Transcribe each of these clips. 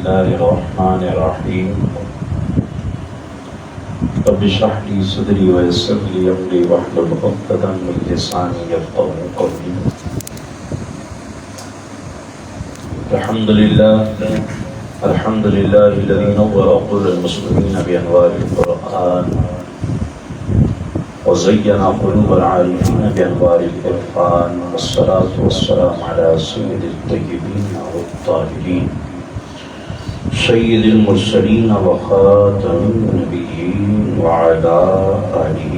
الله الرحمن الرحيم رب اشرح لي صدري ويسر لي أمري واحلل عقدة من لساني يفقهوا قولي. الحمد لله الذي نور عقول المسلمين بأنوار القرآن وزين قلوب العارفين بأنوار العرفان، والصلاة والسلام على سيد الطيبين والطاهرين سيد المرسلين وخاتم النبيين وعلى آله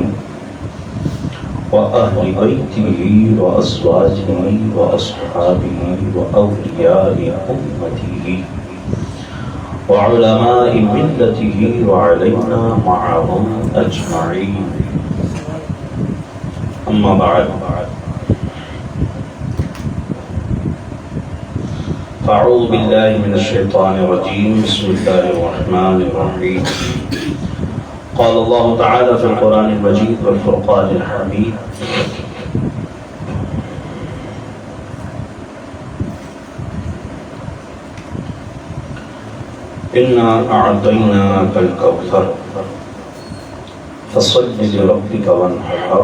وأهل بيته وأزواجه وأصحابه وأولياء أمته وعلماء ملته وعلينا معهم أجمعين. أما بعد، فأعوذ بالله من الشيطان الرجيم. بسم الله الرحمن الرحيم. قال الله تعالى في القرآن المجيد والفرقان الحميد: إنا أعطيناك الكوثر فصل لربك وانحر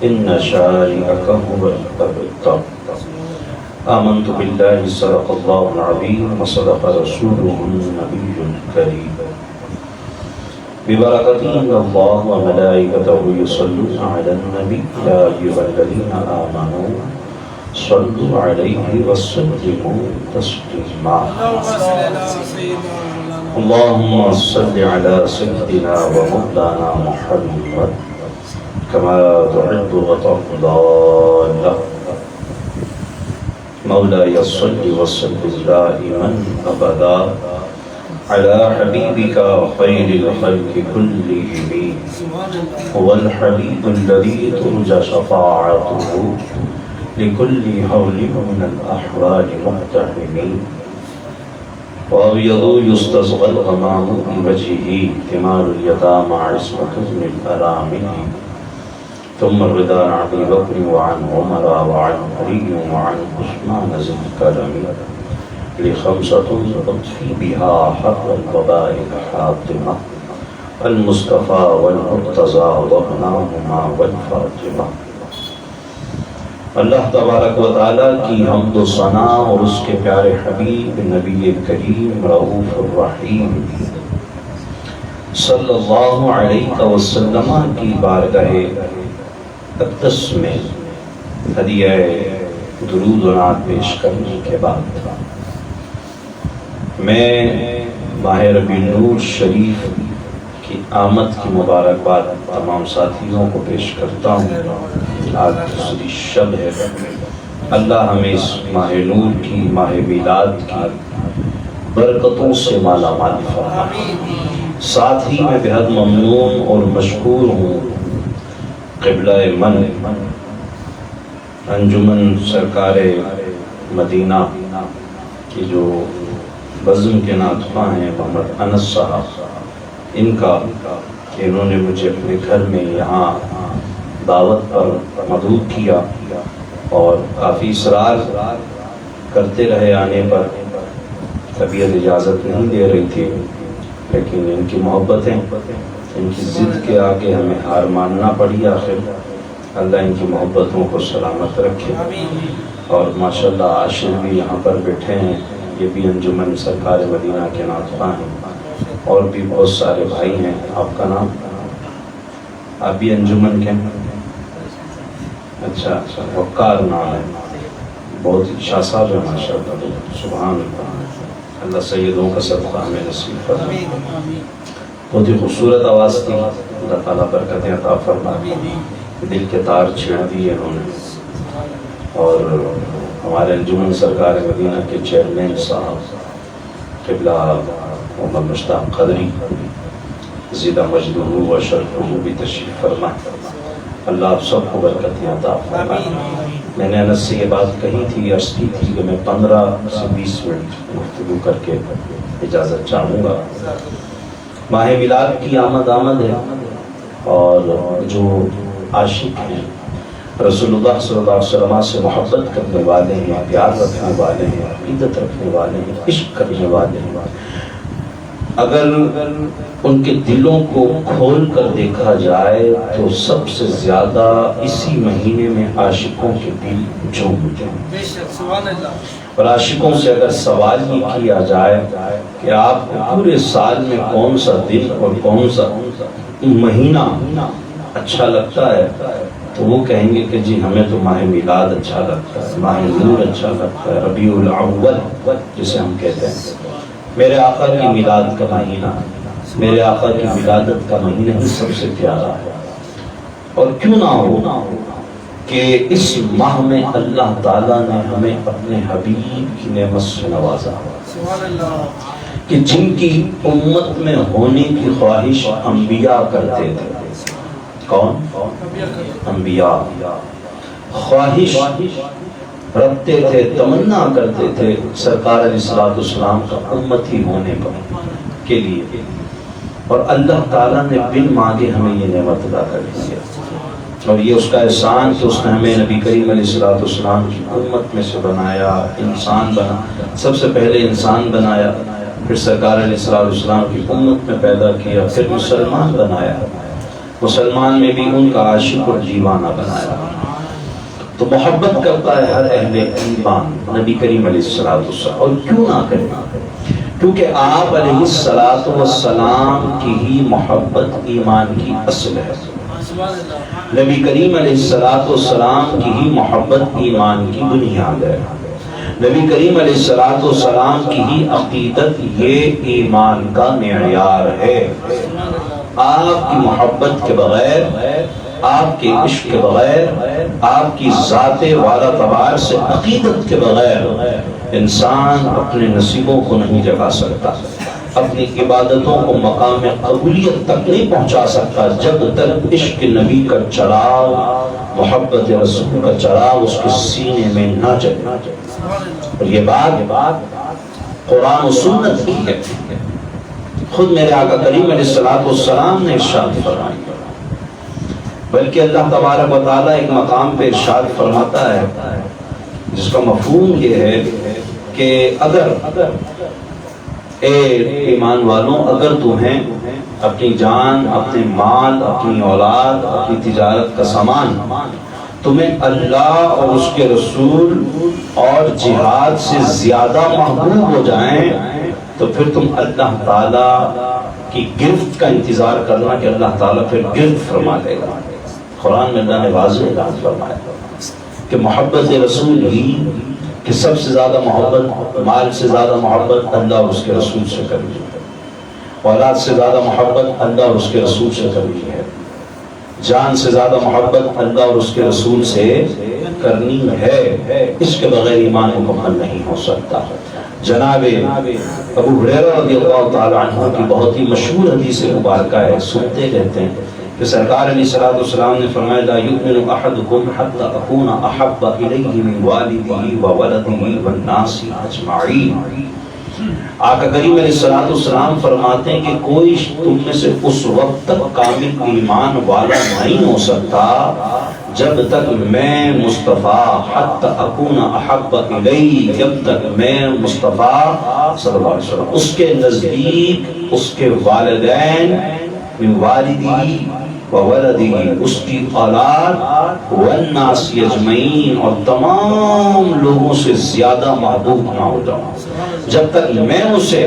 إن شانئك هو الأبتر. آمنت بالله صدق الله العظيم وصدق رسوله النبي الكريم. ببركته إن الله وملائكته يصلون على النبي يا أيها الذين آمنوا صلوا عليه وسلموا تسليما. اللهم صل على سيدنا ومولانا محمد كما تحب وترضى. مولاي صل وسلم دائما أبدا على حبيبك خير الخلق كلهم، هو الحبيب الذي ترجى شفاعته لكل هول من الأحوال مقتحم، وأبيض يستسقى الغمام بوجهه ثمار اليتامى عصمة من الأرامل، ثم الرضا عن أبي بكر وعن عمر وعن علي وعن عثمان ذي الكرم، لخمسة أطفي بها حر الوباء الحاطمة، المصطفى والمرتضى وابناهما والفاطمة. اللہ تبارک و تعالیٰ کی حمد و ثنا اور اس کے پیارے حبیب نبی کریم رؤوف الرحیم صلی اللہ علیہ وسلم کی بارگاہ اقدس میں ہدیہ درود و نعت پیش کرنے کے بعد میں ماہ ربیع النور شریف کی آمد کی مبارکباد تمام ساتھیوں کو پیش کرتا ہوں. آج دوسری شب ہے. اللہ ہمیں اس ماہ نور کی، ماہ میلاد کی برکتوں سے مالا مال فرمائے. ساتھ ہی میں بہت ممنون اور مشکور ہوں قبلہ من انجمن سرکار مدینہ کی جو بزم کے ناطقہ ہیں محمد انس صاحب، ان کا کہ انہوں نے مجھے اپنے گھر میں یہاں دعوت پر مدعو کیا اور کافی اصرار کرتے رہے آنے پر. طبیعت اجازت نہیں دے رہی تھی، لیکن ان کی محبتیں، ان کی ضد کے آگے ہمیں ہار ماننا پڑی. آخر اللہ ان کی محبتوں کو سلامت رکھے. اور ماشاءاللہ عاشق بھی یہاں پر بیٹھے ہیں، یہ بھی انجمن سرکار مدینہ کے ناطقہ ہیں، اور بھی بہت سارے بھائی ہیں. آپ کا نام؟ آپ بھی انجمن کے ہیں؟ اچھا، وقار نام ہے. بہت شاہ صاحب ہے ماشاءاللہ. سبحان اللہ. اللہ سیدوں کا صدقہ ہمیں نصیب فرمائے. بہت ہی خوبصورت آواز تھی. اللہ تعالیٰ برکتیں عطا فرمائے. دل کے تار چھیڑ دیے انہوں نے. اور ہمارے انجمن سرکار مدینہ کے چیئرمین صاحب قبلہ محمد مشتاق قدری زیدہ مجدہ و شرفہ بھی تشریف فرمائے. اللہ آپ سب کو برکتیں عطا فرمائے. میں نے انس سے یہ بات کہی تھی، عرض کی تھی کہ میں 15 سے 20 منٹ گفتگو کر کے اجازت چاہوں گا. ماہ میلاد کی آمد ہے، اور جو عاشق ہیں رسول اللہ صلی اللہ علیہ وسلم سے محبت کرنے والے ہیں، پیار رکھنے والے ہیں، عقیدت رکھنے والے ہیں، عشق کرنے والے ہیں، اگر ان کے دلوں کو کھول کر دیکھا جائے تو سب سے زیادہ اسی مہینے میں عاشقوں کے دل جھوم جائیں۔ اور عاشقوں سے اگر سوال یہ کیا جائے کہ آپ کو پورے سال میں کون سا دن اور کون سا مہینہ اچھا لگتا ہے، تو وہ کہیں گے کہ جی ہمیں تو ماہ میلاد اچھا لگتا ہے، ماہ نور اچھا لگتا ہے، ربیع الاول جسے ہم کہتے ہیں، میرے آقا کی میلاد کا مہینہ، میرے آقا کی ولادت کا مہینہ ہی سب سے پیارا ہے۔ اور کیوں نہ ہو کہ اس ماہ میں اللہ تعالیٰ نے ہمیں اپنے حبیب کی نعمت سے نوازا، کہ جن کی امت میں ہونے کی خواہش انبیاء کرتے تھے۔ کون؟ انبیاء خواہش رکھتے تھے، تمنا کرتے تھے سرکار علیہ السلام کا امتی ہونے کے لیے، اور اللہ تعالیٰ نے بن مانگے ہمیں یہ نعمت عطا کر دی، اور یہ اس کا احسان کہ اس نے ہمیں نبی کریم علیہ السلام کی امت میں سے بنایا، انسان بنا، سب سے پہلے انسان بنایا، پھر سرکار علیہ السلام کی امت میں پیدا کیا، پھر مسلمان بنایا، مسلمان میں بھی ان کا عاشق اور دیوانہ بنایا۔ تو محبت کرتا ہے ہر اہل ایمان نبی کریم علیہ السلام، اور کیوں نہ کرے، کیونکہ آپ علیہ السلام کی ہی محبت ایمان کی اصل ہے، نبی کریم علیہ السلام کی ہی محبت ایمان کی بنیاد ہے، نبی کریم علیہ السلام کی ہی عقیدت یہ ایمان کا معیار ہے۔ آپ کی محبت کے بغیر، آپ کے عشق کے بغیر، آپ کی ذات والا تبار سے عقیدت کے بغیر انسان اپنے نصیبوں کو نہیں جگا سکتا، اپنی عبادتوں کو مقام قبولیت تک نہیں پہنچا سکتا جب تک عشق نبی کا چراغ، محبت رسول کا چراغ اس کے سینے میں نہ جلے۔ اور یہ بات قرآن و سنت کی ہے، خود میرے آقا کریم علیہ السلام نے ارشاد فرمایا، بلکہ اللہ تبارک و تعالیٰ ایک مقام پہ ارشاد فرماتا ہے جس کا مفہوم یہ ہے کہ اگر اے ایمان والوں، اگر تمہیں اپنی جان، اپنے مال، اپنی اولاد، اپنی تجارت کا سامان تمہیں اللہ اور اس کے رسول اور جہاد سے زیادہ محبوب ہو جائیں، تو پھر تم اللہ تعالیٰ کی گرفت کا انتظار کرنا کہ اللہ تعالیٰ پھر گرفت فرما لے گا۔ قرآن میں اللہ نے واضح اعلان فرمایا کہ محبت رسول ہی، کہ سب سے زیادہ محبت، مال سے زیادہ محبت اللہ اور اس کے رسول سے کرنی ہے، اولاد سے زیادہ محبت اللہ اور اس کے رسول سے کرنی ہے، جان سے زیادہ محبت اللہ اور اس کے رسول سے کرنی ہے، اس کے بغیر ایمان مکمل نہیں ہو سکتا۔ جناب ابو ہریرہ رضی اللہ تعالی عنہ کی بہت ہی مشہور حدیث مبارکہ ہے، سنتے رہتے ہیں کہ سرکار علیہ السلام نے فرمایا لا یؤمن احدکم حتی اکون احب الیہ من والدہ وولدہ والناس اجمعین۔ آقا کریم علیہ السلام فرماتے ہیں کہ کوئی تم میں سے اس وقت تک کامل ایمان والا نہیں ہو سکتا جب تک میں مصطفیٰ حتی اکون احب الیہ، جب تک میں مصطفیٰ صلی اللہ علیہ وسلم اس کے نزدیک، اس کے والدین، من والدی وولدی، اس کی اولاد، والناس اجمعین، اور تمام لوگوں سے زیادہ محبوب نہ ہو جاؤں، جب تک میں اسے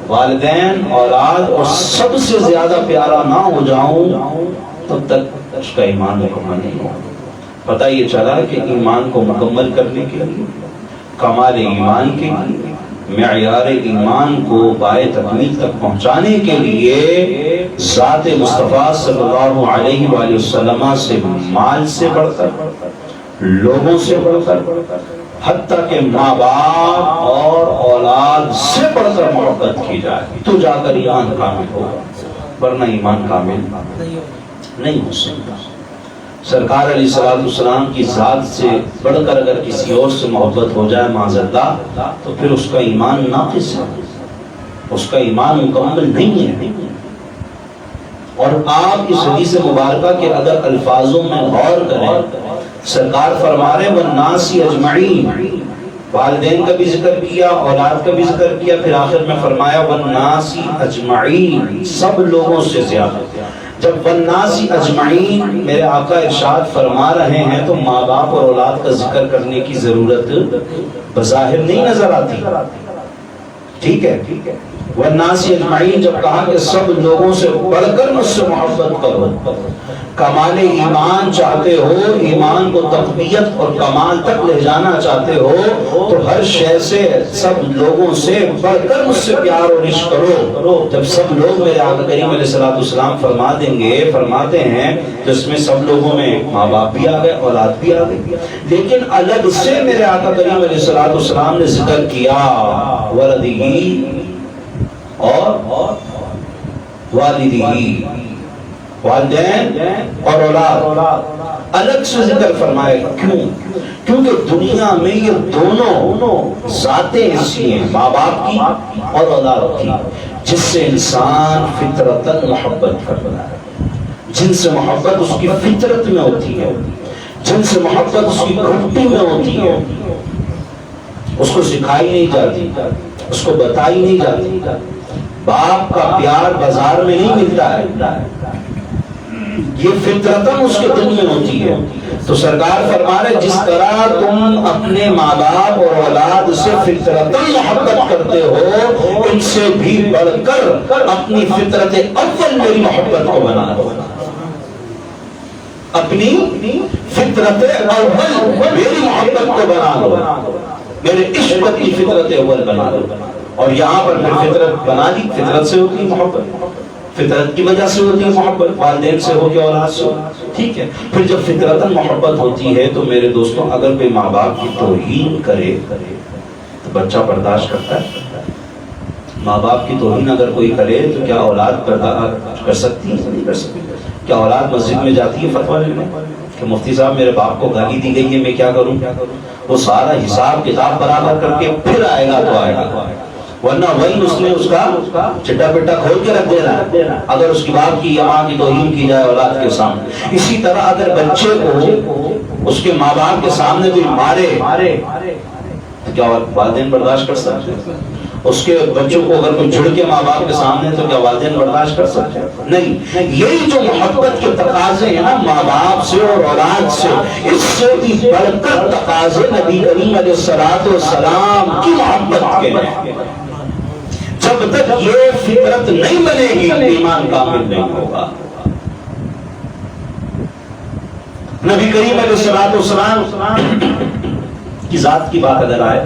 والدین، اولاد اور سب سے زیادہ پیارا نہ ہو جاؤں تب تک اس کا ایمان مکمل نہیں ہو۔ پتہ یہ چلا کہ ایمان کو مکمل کرنے کے لیے، کمال ایمان کے لیے، معیار ایمان کو بائے تکمیل تک پہنچانے کے لیے ذات مصطفیٰ صلی اللہ علیہ وآلہ وسلم سے مال سے بڑھ کر، لوگوں سے بڑھ کر، حتیٰ کہ ماں باپ اور اولاد سے بڑھ کر محبت کی جائے تو جا کر ایمان کامل ہوگا، ورنہ ایمان کامل نہیں ہو سکتا۔ سرکار علیہ السلام کی ذات سے بڑھ کر اگر کسی اور سے محبت ہو جائے معاذ اللہ، تو پھر اس کا ایمان ناقص ہے، اس کا ایمان مکمل نہیں ہے۔ اور آپ اس حدیث مبارکہ کے اگر الفاظوں میں غور کریں سرکار فرما رہے والناس اجمعین، والدین کا بھی ذکر کیا، اولاد کا بھی ذکر کیا، پھر آخر میں فرمایا والناس اجمعین، سب لوگوں سے زیادہ۔ جب والناس اجمعین میرے آقا ارشاد فرما رہے ہیں تو ماں باپ اور اولاد کا ذکر کرنے کی ضرورت بظاہر نہیں نظر آتی، ٹھیک ہے؟ والناس اجمعین جب کہا کہ سب لوگوں سے بڑھ کر مجھ سے محبت کرو، کمال ایمان چاہتے ہو، ایمان کو تقویت اور کمال تک لے جانا چاہتے ہو تو ہر شے سے سب لوگوں سے بڑھ کر مجھ سے پیار اور عشق کرو۔ جب سب لوگ میرے آقا کریم علیہ الصلوۃ والسلام فرما دیں گے، فرماتے ہیں تو اس میں سب لوگوں میں ماں باپ بھی آ گئے، اولاد بھی آ گئی، لیکن الگ سے میرے آقا کریم علیہ الصلوۃ والسلام نے ذکر کیا ولدی اور والدی، والدین اور اولاد الگ سے ذکر فرمائے۔ کیوں؟ کیونکہ دنیا میں یہ دونوں ذاتیں ایسی ہیں، ماں باپ کی اور اولاد کی، جس سے انسان فطرتاً محبت کرتا ہے، جن سے محبت اس کی فطرت میں ہوتی ہے، جن سے محبت اس کی گھٹی میں ہوتی ہے، اس کو سکھائی نہیں جاتی، اس کو بتائی نہیں جاتی۔ باپ کا پیار بازار میں نہیں ملتا ہے، یہ فطرتاً اس کے دل میں ہوتی ہے۔ تو سرکار فرما رہے جس طرح تم اپنے ماں باپ اور اولاد سے فطرتاً محبت کرتے ہو، ان سے بھی بڑھ کر اپنی فطرت اول میری محبت کو بنا لو، اپنی فطرت اول میری محبت کو بنا لو، میرے عشق کی فطرت اول بنا لو۔ اور یہاں پر پھر فطرت بنا دی، فطرت سے ہوتی ہے محبت، فطرت کی وجہ سے ہوتی ہے محبت، والدین سے ہو کے اولاد سے، ٹھیک ہے؟ پھر جب فطرتاً محبت ہوتی ہے تو میرے دوستوں اگر کوئی ماں باپ کی توہین کرے تو بچہ برداشت کرتا ہے؟ ماں باپ کی توہین اگر کوئی کرے تو کیا اولاد برداشت کر سکتی ہے؟ نہیں کر سکتی۔ کیا اولاد مسجد میں جاتی ہے فتویٰ لینے کہ مفتی صاحب میرے باپ کو گالی دی گئی ہے، میں کیا کروں؟ وہ سارا حساب کتاب برابر کر کے پھر آئے گا تو آئے گا، ورنہ وہی اس نے اس کا چٹا پٹا کھول کے رکھ دینا اگر اس کی باپ کی یا ماں کی توہین کی جائے اولاد کے سامنے۔ اسی طرح اگر بچے کو اس کے ماں باپ کے سامنے کوئی مارے تو کیا والدین برداشت کر سکتے ہیں؟ اس کے بچوں کو اگر کوئی جھڑ کے ماں باپ کے سامنے تو کیا والدین برداشت کر سکتے ہیں؟ نہیں۔ یہی جو محبت کے تقاضے ہیں نا ماں باپ سے اور اولاد سے، اس سے بھی بڑھ کر تقاضے نبی کریم علیہ الصلوۃ والسلام کی محبت کے ہیں۔ جب تک یہ فطرت نہیں بنے گی ایمان کامل نہیں ہوگا۔ نبی کریم علیہ الصلوۃ والسلام کی ذات کی بات اگر آئے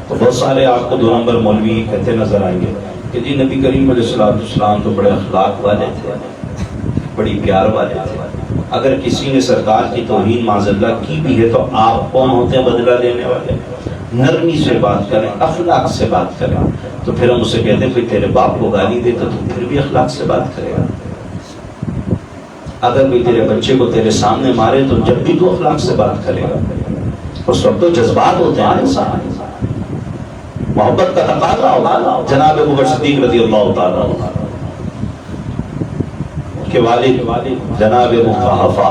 تو بہت سارے آپ کو دو نمبر مولوی کہتے نظر آئیں گے کہ جی نبی کریم علیہ الصلوۃ والسلام تو بڑے اخلاق والے تھے، بڑی پیار والے تھے، اگر کسی نے سرکار کی توہین معاذ اللہ کی بھی ہے تو آپ کون ہوتے ہیں بدلہ لینے والے؟ نرمی سے بات کریں، اخلاق سے بات کریں۔ تو پھر ہم اسے کہتے ہیں کہ تیرے باپ کو گالی دے تو پھر بھی اخلاق سے بات کرے گا، اگر کوئی تیرے بچے کو تیرے سامنے مارے تو جب بھی تو اخلاق سے بات کرے گا۔ اس وقت تو جذبات ہوتے ہیں انسان، محبت کا تقاضا ہوگا۔ جناب ابوبکر صدیق رضی اللہ تعالیٰ کے والد جناب ابو قحافہ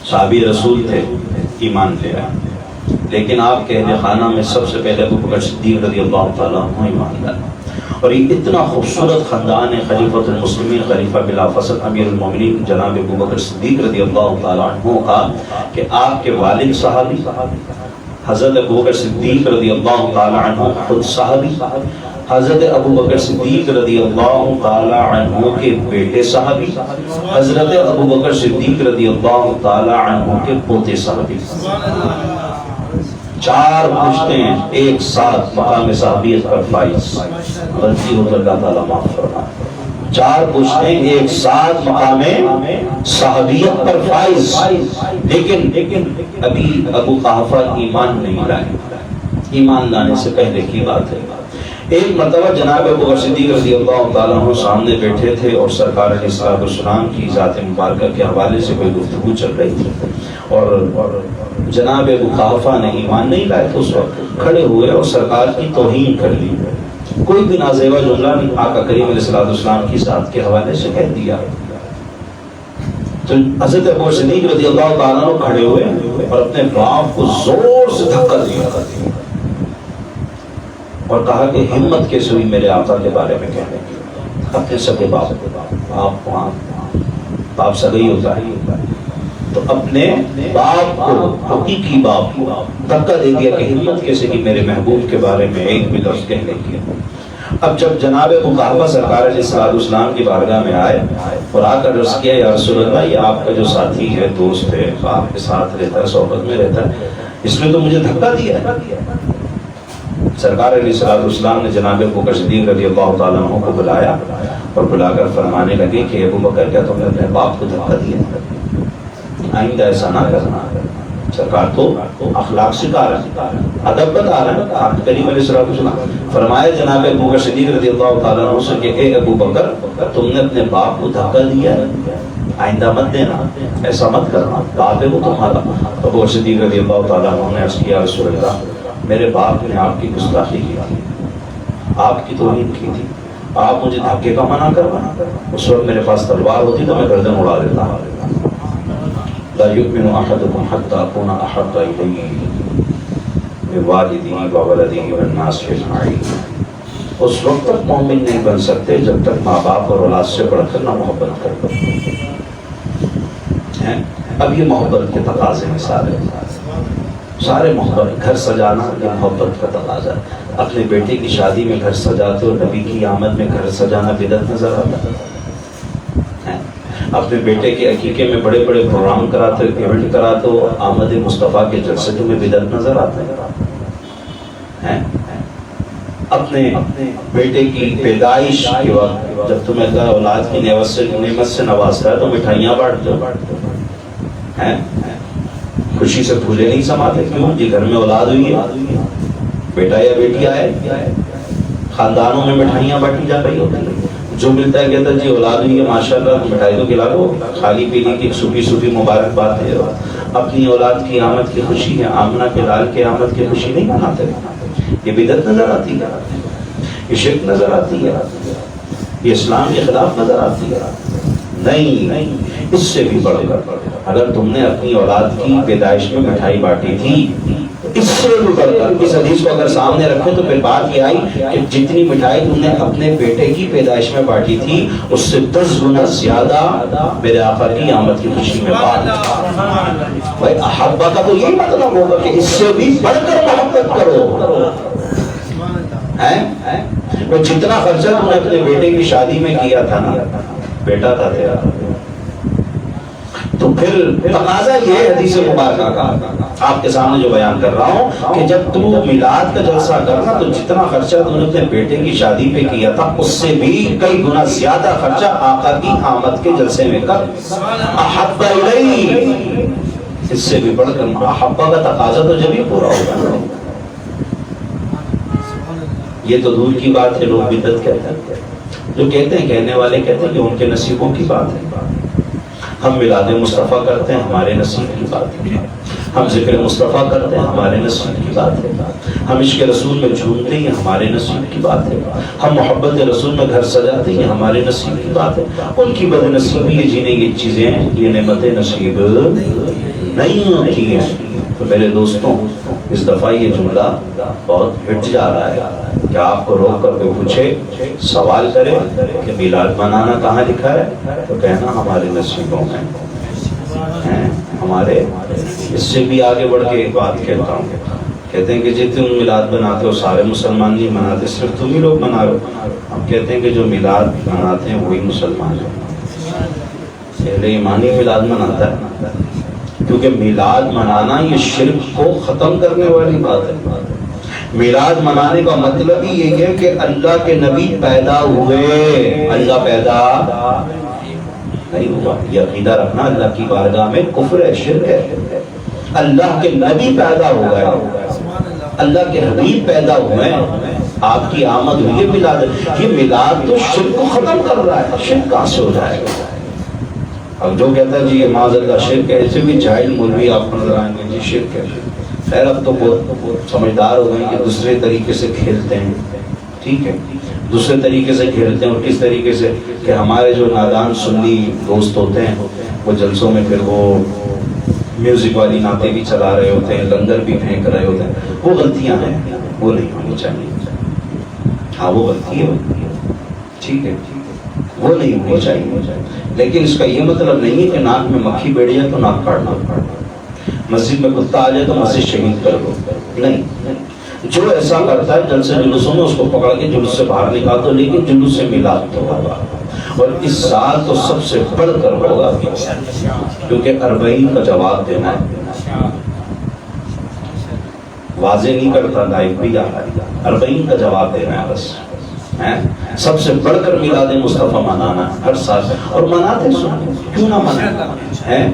صحابی رسول تھے، ایمان لے آئے، لیکن آپ کے اہل خانہ میں سب سے پہلے ابوبکر صدیق رضی اللہ تعالیٰ عنہ ایمان لائے۔ اور یہ اتنا خوبصورت خاندان ہے، خلیفۃ المسلمین خلیفہ بلا فصل امیر المومنین جناب ابوبکر صدیق رضی اللہ تعالیٰ عنہ کا کہ آپ کے والد صحابی، حضرت ابوبکر صدیق رضی اللہ تعالیٰ عنہ خود صحابی، حضرت ابوبکر صدیق رضی اللہ تعالیٰ عنہ کے بیٹے صحابی، حضرت ابوبکر صدیق رضی اللہ تعالیٰ عنہ کے پوتے صحابی، چار پشتیں ایک ساتھ مقام صحابیت پر فائز، غلطی ہو تو اللہ تعالیٰ معاف فرمائے، چار پشتیں ایک ساتھ مقام صحابیت پر فائز، لیکن ابھی ابو قحافہ ایمان نہیں لائے، ایمان لانے سے پہلے کی بات ہے۔ ایک مرتبہ جناب ابوبکر صدیق رضی اللہ تعالیٰ عنہ سامنے بیٹھے تھے اور سرکار علیہ الصلوۃ والسلام کی ذات مبارکہ کے حوالے سے کوئی گفتگو چل رہی تھی، اور جناب ابو قحافہ نے ایمان نہیں لائے تو اس وقت کھڑے ہوئے اور سرکار کی توہین کر دی، کوئی بھی نازیبا جملہ آقا کریم علیہ الصلوۃ والسلام کی ذات کے حوالے سے کہہ دیا۔ تو حضرت ابو صدیق رضی اللہ تعالیٰ عنہ کھڑے ہوئے اور اپنے باپ کو زور سے دھکا دیا اور کہا کہ ہمت کیسے ہوئی میرے آقا کے بارے میں کہنے کی. اپنے سگے باپ سگئی ہوتا ہے تو اپنے باپ کو, حقیقی باپ کو دھکا دے دیا کہ ہمت کیسے کی میرے محبوب کے بارے میں ایک بھی لفظ کہنے کی. اب جب جناب ابو قحافہ سرکار علیہ السلام کی بارگاہ میں آئے اور آ کر عرض کیا یا رسول اللہ یہ آپ کا جو ساتھی ہے, دوست ہے, آپ کے ساتھ رہتا ہے, صحبت میں رہتا ہے, اس نے تو مجھے دھکا دیا ہے. سرکار علیہ السلام نے جناب ابو بکر صدیق رضی اللہ تعالیٰ عنہ کو بلایا اور بلا کر فرمانے لگے کہ ابو بکر کیا تم نے اپنے باپ کو دھکا دیا, آئندہ ایسا نہ کرنا. سرکار تو اخلاق سکھا رہا ہے, ادب بتا رہا ہے. آپ کریم علیہ السلام فرمایا جناب ابو بکر صدیق رضی اللہ تعالیٰ عنہ سے کہ اے ابو بکر تم نے اپنے باپ کو دھکا دیا ہے, آئندہ مت دینا, ایسا مت کرنا, باپ ہے وہ تمہارا. ابو بکر صدیق رضی اللہ تعالیٰ عنہ نے عرض کیا رسول اللہ میرے باپ نے آپ کی گستاخی کی تھی, آپ کی توہین کی تھی, آپ مجھے دھکے کا منع کروانا. اس وقت میرے پاس تلوار ہوتی تو میں گردن اڑا دیتا. لا يؤمن احدكم حتى اكون احب اليه من والده وولده والناس اجمعين. اس وقت تک مومن نہیں بن سکتے جب تک ماں باپ اور اولاد سے بڑھ کر نہ محبت کرتے ہیں. اب یہ محبت کے تقاضے میں سارے محبت. گھر سجانا یہ محبت کا تقاضا ہے. اپنے بیٹے کی شادی میں گھر سجاتے ہو, نبی کی آمد میں گھر سجانا بدعت نظر آتا ہے. اپنے بیٹے کے عقیقے میں بڑے بڑے پروگرام کراتے ہو, ایونٹ کراتے ہو, آمد مصطفیٰ کے جلسے تمہیں بدعت نظر آتے ہیں. اپنے بیٹے کی پیدائش کے وقت جب تمہیں اللہ اولاد کی نعمت سے نوازتا ہے تو مٹھائیاں بانٹتے ہو, خوشی سے پھولے نہیں سماتے. کیوں جی گھر میں اولاد ہوئی ہے, بیٹا یا بیٹی آئے, خاندانوں میں مٹھائیاں بانٹی جا رہی ہوتی ہیں. جو ملتا ہے کہتا ہے جی اولاد ہوئی ہے ماشاءاللہ مٹھائی تو کھلا دو, خالی پیلی کی صوفی مبارک بات ہے. اپنی اولاد کی آمد کی خوشی ہے, آمنہ کے لال کے آمد کی خوشی نہیں مناتے. یہ بدعت نظر آتی ہے, یہ شرک نظر آتی ہے, یہ اسلام کے خلاف نظر آتی ہے. نہیں, اس سے بھی بڑھ کر اگر تم نے اپنی اولاد کی پیدائش میں مٹھائی بانٹی تھی, اس سے بھی بڑھ کر اس حدیث کو اگر سامنے رکھو تو پھر بات یہ آئی کہ جتنی مٹھائی تم نے اپنے بیٹے کی پیدائش میں بانٹی تھی اس سے 10 گنا زیادہ میرے آقا کی آمد کی خوشی میں بانٹ. بھائی احبہ کا تو یہی مطلب ہوگا کہ اس سے بھی بڑھ کر محبت کرو. جتنا خرچہ تم نے اپنے بیٹے کی شادی میں کیا تھا نا, بیٹا تھا تیرا, تو پھر تقاضا یہ حدیث مبارکہ کا آپ کے سامنے جو بیان کر رہا ہوں کہ جب تو میلاد کا جلسہ کرنا تو جتنا خرچہ تم نے اپنے بیٹے کی شادی پہ کیا تھا اس سے بھی کئی گنا زیادہ خرچہ آقا کی آمد کے جلسے میں کر. احب الیہ, اس سے بھی بڑھ کر احبہ کا تقاضا تو جب ہی پورا ہوگا. یہ تو دور کی بات ہے, لوگ بدعت کہتے ہیں. جو کہتے ہیں کہنے والے کہتے ہیں کہ ان کے نصیبوں کی بات ہے. ہم میلاد مصطفیٰ کرتے ہیں, ہمارے نصیب کی بات ہے. ہم ذکر مصطفیٰ کرتے ہیں, ہمارے نصیب کی بات ہے. ہم عشق رسول میں جھومتے ہیں, ہمارے نصیب کی بات ہے. ہم محبت رسول میں گھر سجاتے ہیں, ہمارے نصیب کی بات ہے. ان کی بد نصیبی جنہیں یہ چیزیں یہ نعمتیں نصیب نہیں ہوتی ہیں. تو میرے دوستوں اس دفعہ یہ جملہ بہت ہٹ جا رہا ہے کہ آپ کو روک کر کوئی پوچھے, سوال کرے کہ میلاد منانا کہاں لکھا ہے, تو کہنا ہمارے نصیبوں میں ہیں. ہمارے اس سے بھی آگے بڑھ کے ایک بات کہتا ہوں, کہتے ہیں کہ جی تم میلاد مناتے ہو سارے مسلمان نہیں مناتے, صرف تم ہی لوگ منا رہے ہو. ہم کہتے ہیں کہ جو میلاد مناتے ہیں وہی مسلمان ہیں. پہلے ایمانی میلاد مناتا ہے, کیونکہ میلاد منانا یہ شرک کو ختم کرنے والی بات ہے. میلاد منانے کا مطلب ہی یہ ہے کہ اللہ کے نبی پیدا ہوئے, اللہ پیدا نہیں ہوا. یہ عقیدہ رکھنا اللہ کی بارگاہ میں کفر ہے, شرک ہے. اللہ کے نبی پیدا ہو گئے, اللہ کے حبیب پیدا ہوئے, آپ کی آمد ہوئی ہے. میلاد, یہ میلاد تو شرک کو ختم کر رہا ہے. شرک کہاں سے ہو جائے گا؟ اب جو کہتا ہے جی یہ معاذ اللہ شرک ہے, ایسے بھی جاہل مولوی آپ کو نظر آئیں گے جی شرک ہے. خیر اب تو بہت سمجھدار ہو گئے کہ دوسرے طریقے سے کھیلتے ہیں. ٹھیک ہے, دوسرے طریقے سے کھیلتے ہیں. اور کس طریقے سے کہ ہمارے جو نادان سنی دوست ہوتے ہیں وہ جلسوں میں پھر وہ میوزک والی نعتیں بھی چلا رہے ہوتے ہیں، لنگر بھی پھینک رہے ہوتے ہیں، وہ غلطیاں ہیں، وہ نہیں ہونی چاہیے. ہاں وہ غلطی ہے، ٹھیک ہے، وہ نہیں ہونی چاہیے، لیکن اس کا یہ مطلب نہیں ہے کہ ناک میں مکھی بیٹھ جائے تو ناک کاٹنا، مسجد میں کتا آ جائے تو مسجد شہید کر دو، نہیں. جو ایسا کرتا ہے جلسے جلوسوں میں اس کو پکڑ کے جلوس سے باہر نکال دو، لیکن جلوس سے میلاد تو ہوگا، اور اس سال تو سب سے بڑھ کر ہوگا، کیونکہ 40 کا جواب دینا ہے. واضح نہیں کرتا لائف بھی، 40 کا جواب دینا ہے بس. سب سے بڑھ کر میلاد مصطفیٰ منانا ہر سال، اور مناتے کیوں نہ منائے،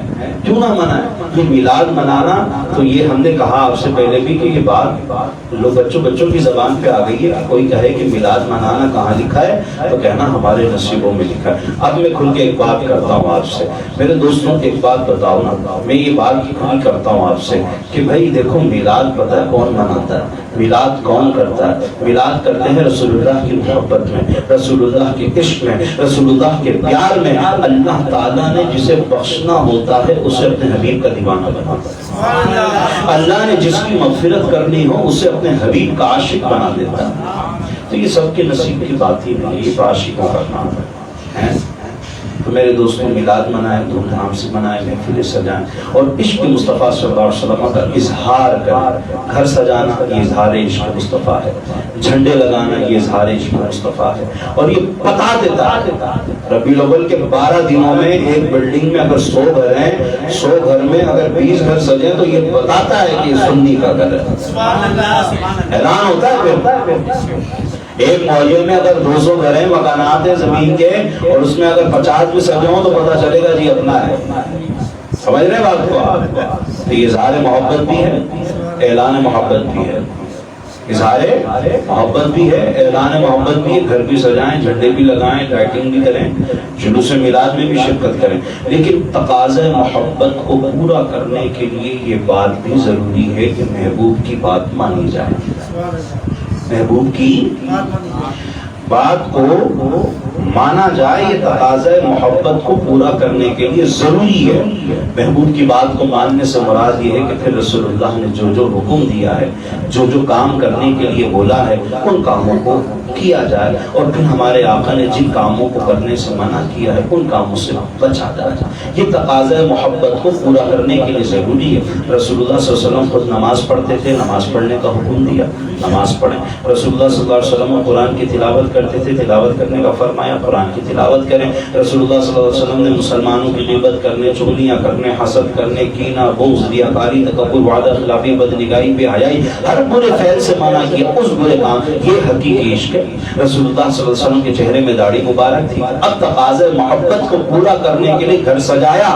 کیوں نہ منائے. یہ میلاد منانا تو یہ ہم نے کہا آپ سے پہلے بھی کہ یہ بات لوگ بچوں کی زبان پہ آ گئی ہے. کوئی کہے کہ میلاد منانا کہاں لکھا ہے تو کہنا ہمارے نصیبوں میں لکھا ہے. اب میں کھل کے ایک بات کرتا ہوں آپ سے، میرے دوستوں ایک بات بتاؤ نا، میں یہ بات کھل کرتا ہوں آپ سے کہ بھائی دیکھو میلاد پتہ ہے کون مناتا ہے، میلاد کون کرتا ہے؟ میلاد کرتے ہیں رسول اللہ کی محبت میں، رسول اللہ کے عشق میں، رسول اللہ کے پیار میں. اللہ تعالیٰ نے جسے بخشنا ہوتا ہے اسے اپنے حبیب کا دیوانہ بناتا ہے. اللہ نے جس کی مغفرت کرنی ہو اسے اپنے حبیب کا عاشق بنا دیتا ہے. تو یہ سب کے نصیب کی بات ہی نہیں، یہ عاشقوں کا کام ہے. تو میرے دوستوں میلاد منائیں، دھوم دھام سے منائیں، محفلیں سجائیں، اور عشق مصطفیٰ صلی اللہ علیہ وسلم کا اظہار کریں. گھر سجانا یہ اظہار عشق مصطفیٰ ہے، جھنڈے لگانا یہ اظہار عشق مصطفیٰ ہے. اور یہ بتا دیتا ہے ربیع الاول کے 12 دنوں میں ایک بلڈنگ میں اگر 100 گھر ہیں، 100 گھر میں اگر 20 گھر سجیں تو یہ بتاتا ہے کہ یہ سنی کا گھر ہے. اعلان ہوتا ہے پھر. ایک معین میں اگر 200 گھر ہیں، مکانات ہیں زمین کے، اور اس میں اگر 50 بھی سجے ہوں تو پتہ چلے گا جی اپنا ہے. سمجھ رہے بات کو آپ؟ تو یہ اظہار محبت بھی ہے، اعلان محبت بھی ہے. اظہار محبت بھی ہے، اعلان محبت بھی ہے. گھر بھی سجائیں، جھنڈے بھی لگائیں، لائٹنگ بھی کریں، جلوس میلاد میں بھی شرکت کریں، لیکن تقاضۂ محبت کو پورا کرنے کے لیے یہ بات بھی ضروری ہے کہ محبوب کی بات مانی جائے. محبوب کی بات کو مانا جائے، یہ تقاضۂ محبت کو پورا کرنے کے لیے ضروری ہے. محبوب کی بات کو ماننے سے مراد یہ ہے کہ پھر رسول اللہ نے جو جو حکم دیا ہے، جو جو کام کرنے کے لیے بولا ہے، ان کاموں کو کیا جائے، اور پھر ہمارے آقا نے جن کاموں کو کرنے سے منع کیا ہے ان کاموں سے بچا جائے. یہ تقاضۂ محبت کو پورا کرنے کے لیے ضروری ہے. رسول اللہ صلی اللہ علیہ وسلم خود نماز پڑھتے تھے، نماز پڑھنے کا حکم دیا، نماز پڑھیں. رسول اللہ صلی اللہ علیہ وسلم قرآن کی تلاوت کرتے تھے، تلاوت کرنے کا فرمایا، قرآن کی تلاوت کریں. رسول اللہ صلی اللہ علیہ وسلم نے مسلمانوں کی غیبت کرنے، چغلیاں کرنے، حسد کرنے، کینہ، بغض، ریاکاری، تکبر، وعدہ خلافی، بدنگاہی، بے حیائی، ہر برے فعل سے منع کیا. اس برے کام، یہ حقیقی عشق ہے. رسول اللہ صلی اللہ علیہ وسلم کے چہرے میں داڑھی مبارک تھی. اب تقاضۂ محبت کو پورا کرنے کے لیے گھر سجایا،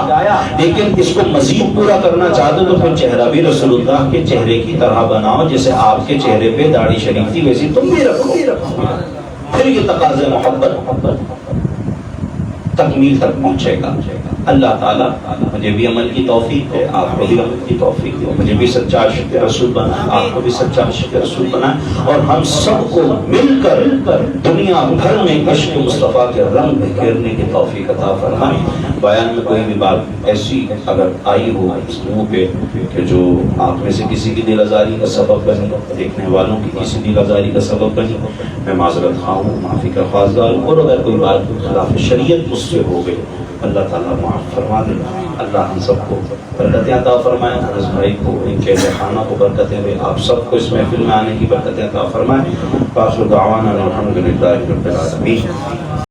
لیکن اس کو مزید پورا کرنا چاہتے تو پھر چہرہ بھی رسول اللہ کے چہرے کی طرح بناؤ، جیسے آپ کے چہرے پہ داڑھی شریف تھی ویسی تم بھی رکھو. پھر یہ تقاضۂ محبت تکمیل تک پہنچے گا. اللہ تعالیٰ مجھے بھی عمل کی توفیق دے، آپ کو بھی عمل کی توفیق دے. مجھے بھی سچا عاشق رسول بنائے، آپ کو بھی سچا عاشق رسول بنائے، اور ہم سب کو مل کر دنیا بھر میں عشق مصطفیٰ کے رنگ بکھیرنے کی توفیق عطا فرمائے. بیان میں کوئی بھی بات ایسی اگر آئی ہو اس منہ پہ کہ جو آپ میں سے کسی کی دل آزاری کا سبب بنی، دیکھنے والوں کی کسی دل آزاری کا سبب بنی، میں معذرت خواہ ہوں، معافی کا خواستگار ہوں. اور اگر کوئی بات خلاف شریعت مجھ سے ہو گئی اللہ تعالیٰ معاف فرما دے. اللہ ہم سب کو برکتیں عطا فرمائے، انس بھائی کو، ان کے خانہ کو برکتیں دے، آپ سب کو اس محفل میں آنے کی برکتیں عطا فرمائے. آخر دعوانا الحمدللہ رب العالمین.